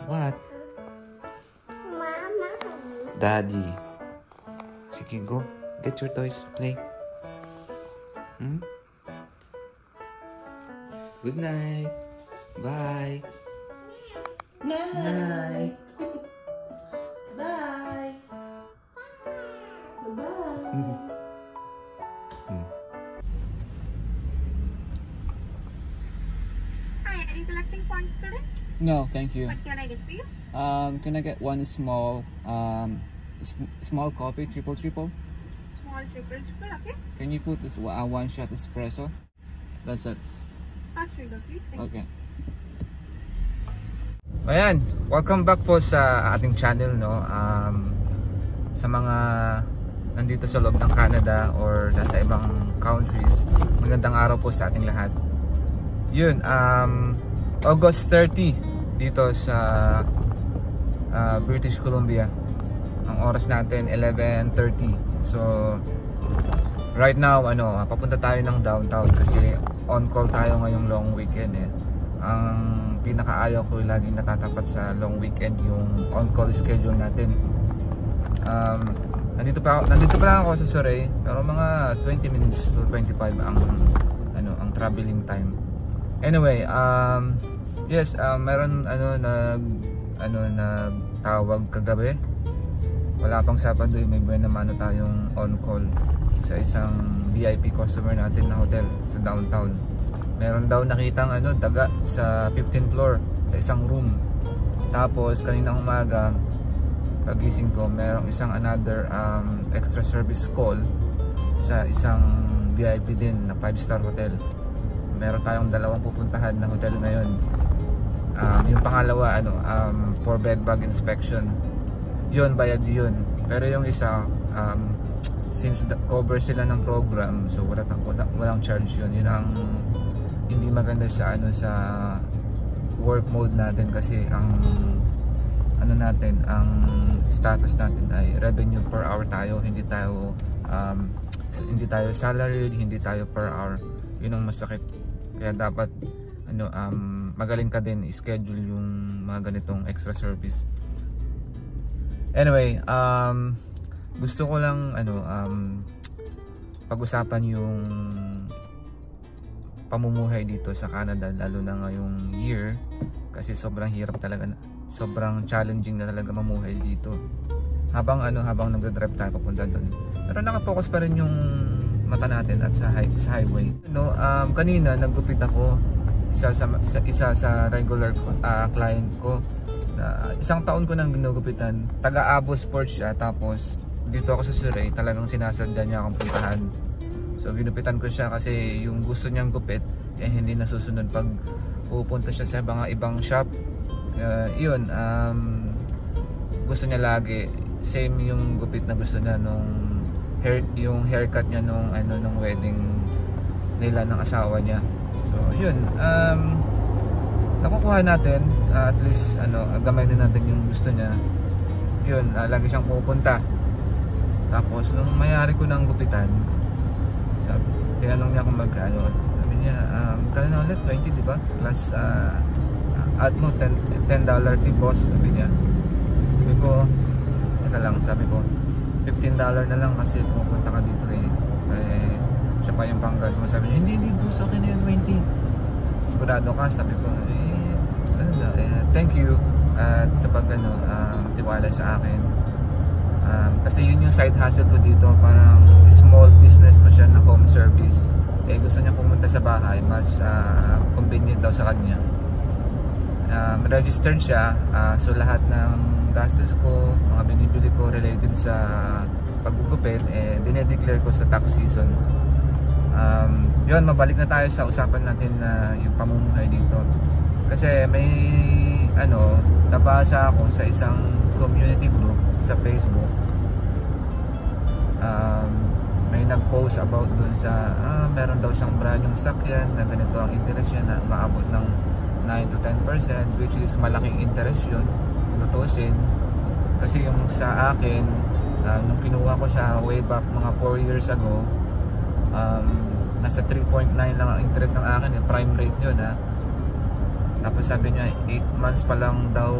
What? Mama. Daddy. Sige, go. Get your toys. Play. Good night. Bye. Night. Bye. Bye. Hi, are you collecting points today? No, thank you. What can I get for you? Can I get one small small coffee, triple? Small triple, okay? Can you put this one shot espresso? That's it. Fast finger, please. Thank you. Okay. Ayan, welcome back po sa ating channel, no. Sa mga nandito sa loob ng Canada or sa ibang countries, magandang araw po sa ating lahat. Yun, August 30 dito sa British Columbia. Ang oras natin 11:30. So right now papunta tayo ng downtown kasi on call tayo ngayong long weekend eh. Ang pinakaayaw ko laging natatapat sa long weekend yung on call schedule natin. Nandito pa lang ako sa Surrey, pero mga 20 minutes to 25 ang traveling time. Anyway, yes, meron tawag kagabi. Wala pang Sabado, may buwan naman tayong on call sa isang VIP customer natin na hotel sa downtown. Meron daw nakitang daga sa 15th floor sa isang room. Tapos kaninang umaga pagising ko, merong isang another extra service call sa isang VIP din na 5-star hotel. Meron tayong dalawang pupuntahan na hotel ngayon. Yung pangalawa 4-bed bag inspection. Yun, bayad yun. Pero yung isa since cover sila ng program, so walang charge yun. Yun ang hindi maganda sa sa work mode natin kasi ang ang status natin ay revenue per hour tayo, hindi tayo salaried, hindi tayo per hour. Yun ang masakit. Kaya dapat magaling ka din i-schedule yung mga ganitong extra service. Anyway, gusto ko lang pag-usapan yung pamumuhay dito sa Canada, lalo na ngayong year kasi sobrang hirap talaga, sobrang challenging na talaga mamuhay dito habang nagdadrive tayo papunta doon. Pero nakapokus pa rin yung mata natin at sa highway. Kanina naggupit ako isa sa regular client ko na isang taon ko nang ginugupitan. Taga Abo Sports siya, tapos dito ako sa Surrey, talagang sinasadya niya akong puntahan. So ginupitan ko siya kasi yung gusto niyang gupit hindi nasusunod pag pupunta siya sa mga ibang shop. Gusto niya lagi same yung gupit na gusto niya yung haircut niya nung wedding nila ng asawa niya. So yun, nakukuha natin at least gamay din natin yung gusto niya. Yun, lagi siyang pupunta. Tapos nung mayari ko ng gupitan, tinanong niya kung magkano. Sabi niya, kano na ulit? 20, di ba? Plus add mo $10 tip boss, sabi niya. Sabi ko, sabi ko $15 na lang kasi pupunta ka dito siya pa yung panggas mo. Sabi niya, hindi boss, okay na yun, 20. Sigurado ka? Sabi ko, thank you at sa tiwala sa akin. Kasi yun yung side hustle ko dito, parang small business ko siya na home service. Gusto niya pumunta sa bahay, mas convenient daw sa kanya. Registered siya, so lahat ng gastos ko, mga binibili ko related sa paggugupit, dinedeclare ko sa tax season. Yun, mabalik na tayo sa usapan natin na yung pamumuhay dito. Kasi may nabasa ako sa isang community group sa Facebook. May nag-post about dun sa meron daw siyang brand yung sakyan na ganito ang interest niya, na maabot ng 9 to 10%, which is malaking interest yun lutusin. Kasi yung sa akin, nung kinuha ko siya way back mga 4 years ago, nasa 3.9 lang ang interest ng akin, prime rate yun Tapos sabi niya 8 months pa lang daw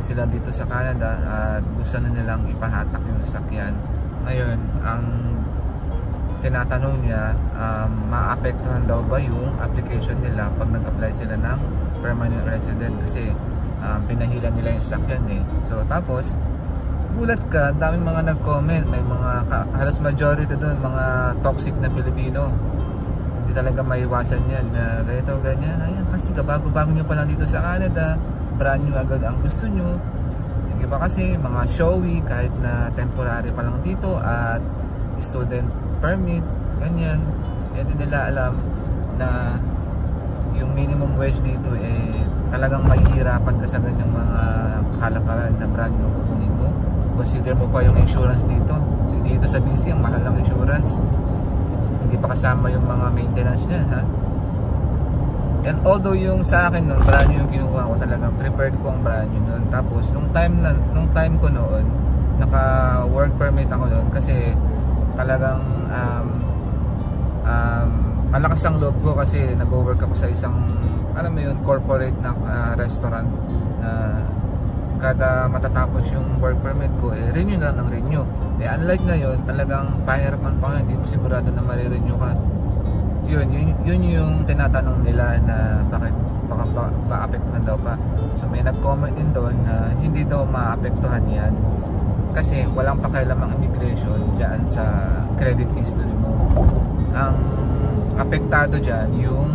sila dito sa Canada at gusto na nilang ipahatak yung sasakyan. Ngayon, ang tinatanong niya, maapektuhan daw ba yung application nila pag nag-apply sila ng permanent resident kasi pinahila nila yung sasakyan eh. So tapos gulat ka, daming mga nag-comment, may mga halos majority doon mga toxic na Pilipino. Hindi talaga maiwasan yan na ganito ganyan. Ayan, kasi bago-bago nyo pa lang dito sa Canada, brand new agad ang gusto nyo. Yung iba kasi mga showy kahit na temporary pa lang dito at student permit, ganyan. Hindi nila alam na yung minimum wage dito eh talagang mahihirapan ka sa ganyang mga kalakaran na brand new kukunin mo. Consider mo pa yung insurance dito. Dito sa BC ang mahal ng insurance. Hindi pa kasama yung mga maintenance niyan, ha? And although yung sa akin nung brand new yung kinuha ko, talagang prepared ko ang brand new noon. Tapos nung time ko noon, naka work permit ako noon kasi talagang malakas ang loob ko kasi nag-work ako sa isang, alam mo yun, corporate na restaurant na kada matatapos yung work permit ko, eh, renew na ng renew. Eh, unlike ngayon, talagang pahirapan pa ngayon, hindi mo sigurado na marirenew ka. Yun yung tinatanong nila na bakit paapektuhan daw pa. So may nag-comment din doon na hindi daw maapektuhan yan kasi walang pakialam ang immigration dyan sa credit history mo. Ang apektado dyan yung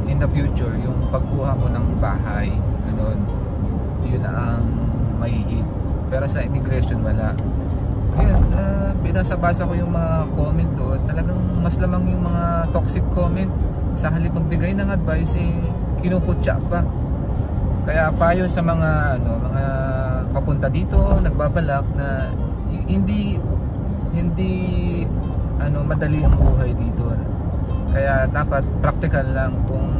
in the future, yung pagkuha mo ng bahay, ganun, yun ang mahihit. Pero sa immigration wala. Ayan, binasa-basa ko yung mga comment doon, talagang mas lamang yung mga toxic comment. Sa halip magbigay ng advice, eh, kinukutsa pa. Kaya payo sa mga mga papunta dito, nagbabalak na hindi madali ang buhay dito. Kaya dapat practical lang. Kung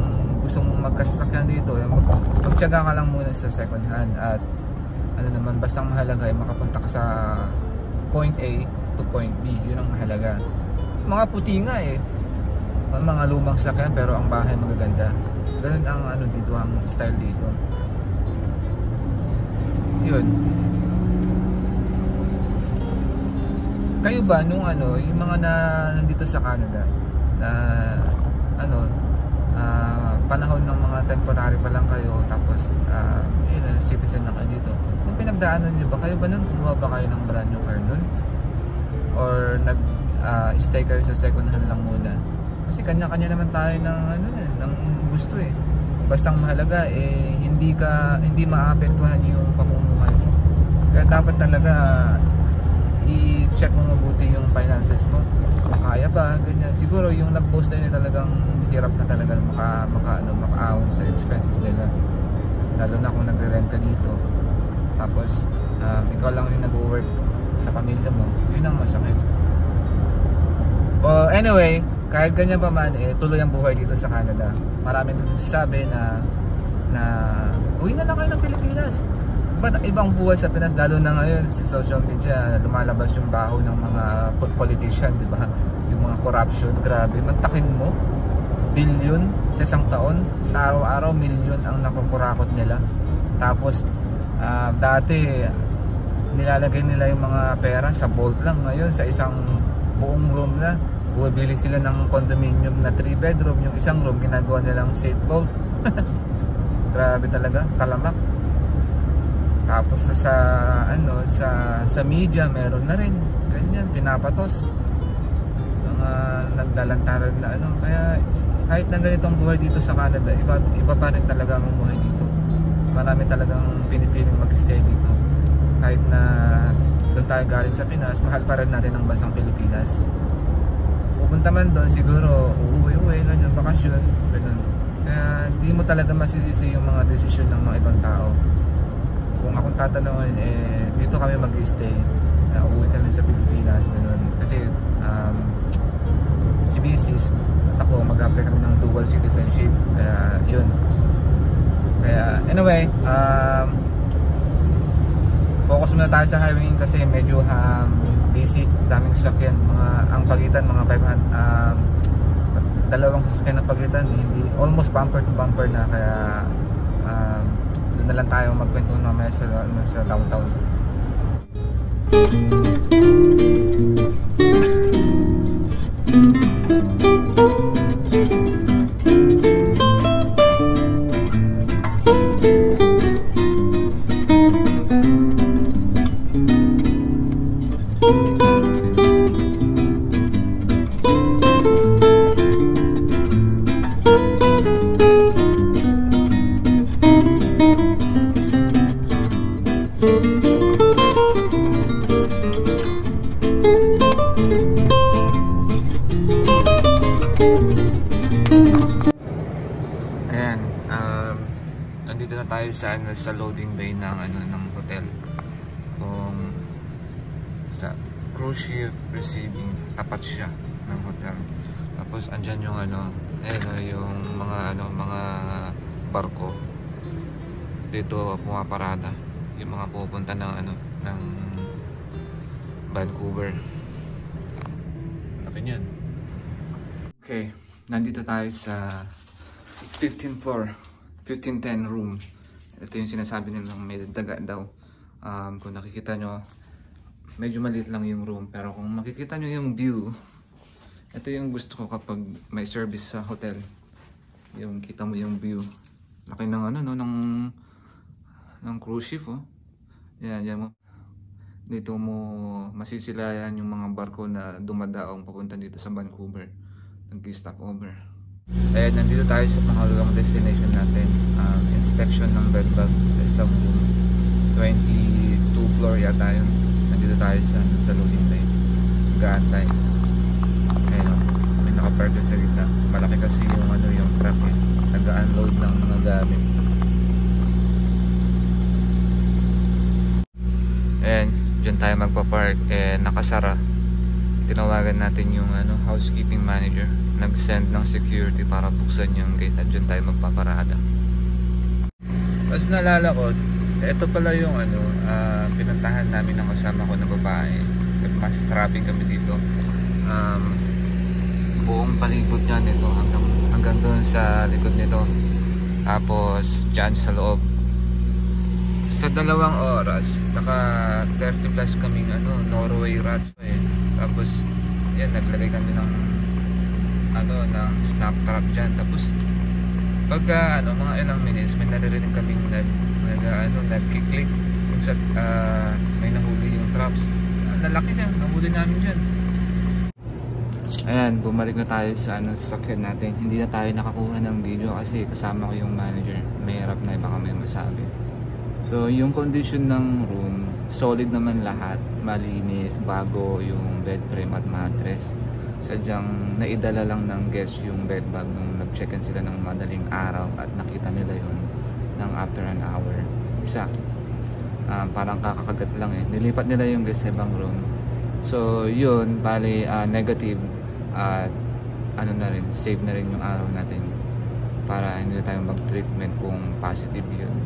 gusto mong magkasasakyan dito, magtiyaga ka lang muna sa second hand at naman, basta mahalaga ay makapunta ka sa point A to point B. Yun ang mahalaga. Mga puti nga eh, mga lumang sasakyan pero ang bahay magaganda. Ganun ang dito, ang style dito. Yun. Kayo ba nung yung mga nandito sa Canada na panahon ng mga temporary pa lang kayo tapos citizen na kayo dito, yung pinagdaanan nyo ba, kayo ba nun kumuha ba kayo ng brand new car nun or stay kayo sa second hand lang muna? Kasi kanya-kanya naman tayo ng ng gusto eh. Basta ang mahalaga eh hindi maapektuhan yung pamumuhay mo. Kaya dapat talaga i-check mo mabuti yung finances mo. Kaya ba ganyan? Siguro yung nag-post na yun talagang hirap na talaga makaahon sa expenses nila. Lalo na kung nagre-rent ka dito. Tapos ikaw lang yung nag-work sa pamilya mo. Yun ang masakit. Well, anyway, kahit ganyan pa man, tuloy ang buhay dito sa Canada. Maraming nagsasabi na uwi na lang kayo ng Pilipinas. But ibang buhay sa Pinas, lalo na ngayon sa social media, lumalabas yung baho ng mga politician, di ba? Yung mga corruption, grabe. Mantakin mo, billion sa isang taon, sa araw-araw, milyon ang nakukurakot nila. Tapos, dati, nilalagay nila yung mga pera sa vault lang. Ngayon, sa isang buong room na, bumibili sila ng condominium na 3 bedroom, yung isang room ginagawa nilang safe vault. Grabe talaga, talamak. Tapos sa media meron na rin ganyan, pinapatos mga naglalantaran na kaya kahit na ganitong buhay dito sa Canada, iba pa rin talaga ang buhay dito. Marami talagang pinipiling mag-stay dito. Kahit na doon tayo galing sa Pinas, mahal pa rin natin ang bansang Pilipinas. Pupunta man doon, siguro uuwi-uwi, ganyan, bakasyon, ganun. Kaya hindi mo talaga masisisi yung mga desisyon ng mga ibang tao. Kung akong tatanungin, dito kami mag-stay, uuwi kami sa Pilipinas, ganun. Kasi si Mrs. at ako mag-apply kami ng dual citizenship, kaya yun. Kaya anyway, focus muna tayo sa hiring kasi medyo busy, daming sasakyan, ang pagitan mga dalawang sasakyan na pagitan, hindi, almost bumper to bumper na, kaya doon na lang tayo magkwentuhan mamaya sa downtown. Ayan, nandito na tayo sa loading bay ng hotel. Kung sa cruise ship receiving, tapat siya ng hotel. Tapos andyan yung yung mga barko dito pumaparada, yung mga pupunta ng Vancouver. Laki niyan. Okay, nandito tayo sa 15th floor, 1510 room. Ito yung sinasabi nilang may daga daw. Kung nakikita nyo, medyo maliit lang yung room, pero kung makikita nyo yung view, ito yung gusto ko kapag may service sa hotel. Yung kita mo yung view. Laki ng ng cruise ship, oh. Yan mo. Dito mo masisilayan yung mga barko na dumadaong papunta dito sa Vancouver. Nag-stop over. Ayan, nandito tayo sa pangalawang destination natin. Inspection ng bedbug sa isang room. 22 floor yata yun. Nandito tayo sa loading bay. Gaantay. Ayan, may nakapark sa gitna. Malaki kasi yung truck, eh. Nag-unload ng mga gamit. Ayan, dyan tayo magpa-park. Nakasara. Tinawagan natin yung housekeeping manager. Nag-send ng security para buksan yung gate at dyan tayo magpaparada. Mas naalala ko, ito pala yung pinuntahan namin ng kasama ko na babae. Mas trapping kami dito. Buong palibot niya nito hanggang doon sa likod nito. Tapos dyan sa loob. Sa 2 oras, naka 30 plus kaming Norway rats. Tapos yan, naglagay kami ng snap trap dyan. Tapos pagka mga ilang minutes, may naririnig kaming nagkiklik kung sa may nahuli yung traps. Lalaki na, nahuli namin dyan. Ayan, bumalik na tayo sa sasakyan natin. Hindi na tayo nakakuha ng video kasi kasama ko yung manager. May harap na, baka may masabi. So yung condition ng room, solid naman lahat, malinis, bago yung bed frame at mattress. Sadyang naidala lang ng guest yung bed bag nung nag-check-in sila ng madaling araw at nakita nila yon ng after an hour. Isa, parang kakakagat lang eh. Nilipat nila yung guest sa ibang room. So yun, bali negative at na rin, save na rin yung araw natin para hindi na tayo mag-treatment kung positive yun.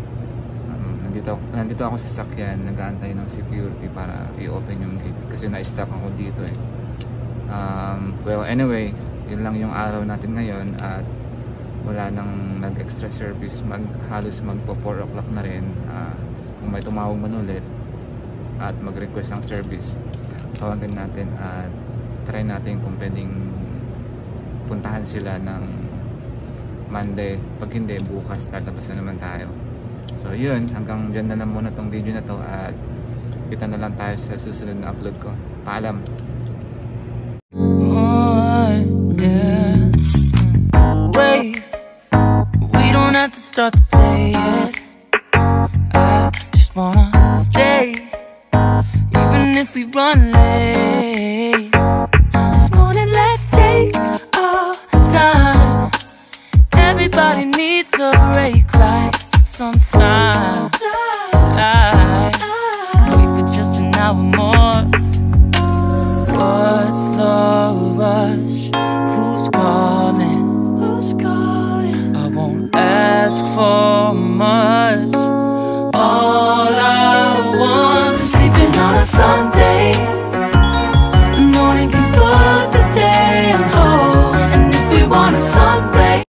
Nandito ako sa sakyan, nag-aantay ng security para i-open yung gate kasi na-stuck ako dito eh. Well anyway, yun lang yung araw natin ngayon at wala nang nag-extra service. Halos magpo 4 o'clock na rin. Kung may tumawag man ulit at mag-request ng service, tawagan natin at try natin kung pwedeng puntahan sila ng Monday. Pag hindi, bukas lalabas na naman tayo. So yun, hanggang dyan na lang muna tong video na to at kita na lang tayo sa susunod na upload ko. Paalam! Wait, we don't have to start the day yet. I just wanna stay, even if we run late. This morning let's take our time. Everybody needs a break, right? Sometimes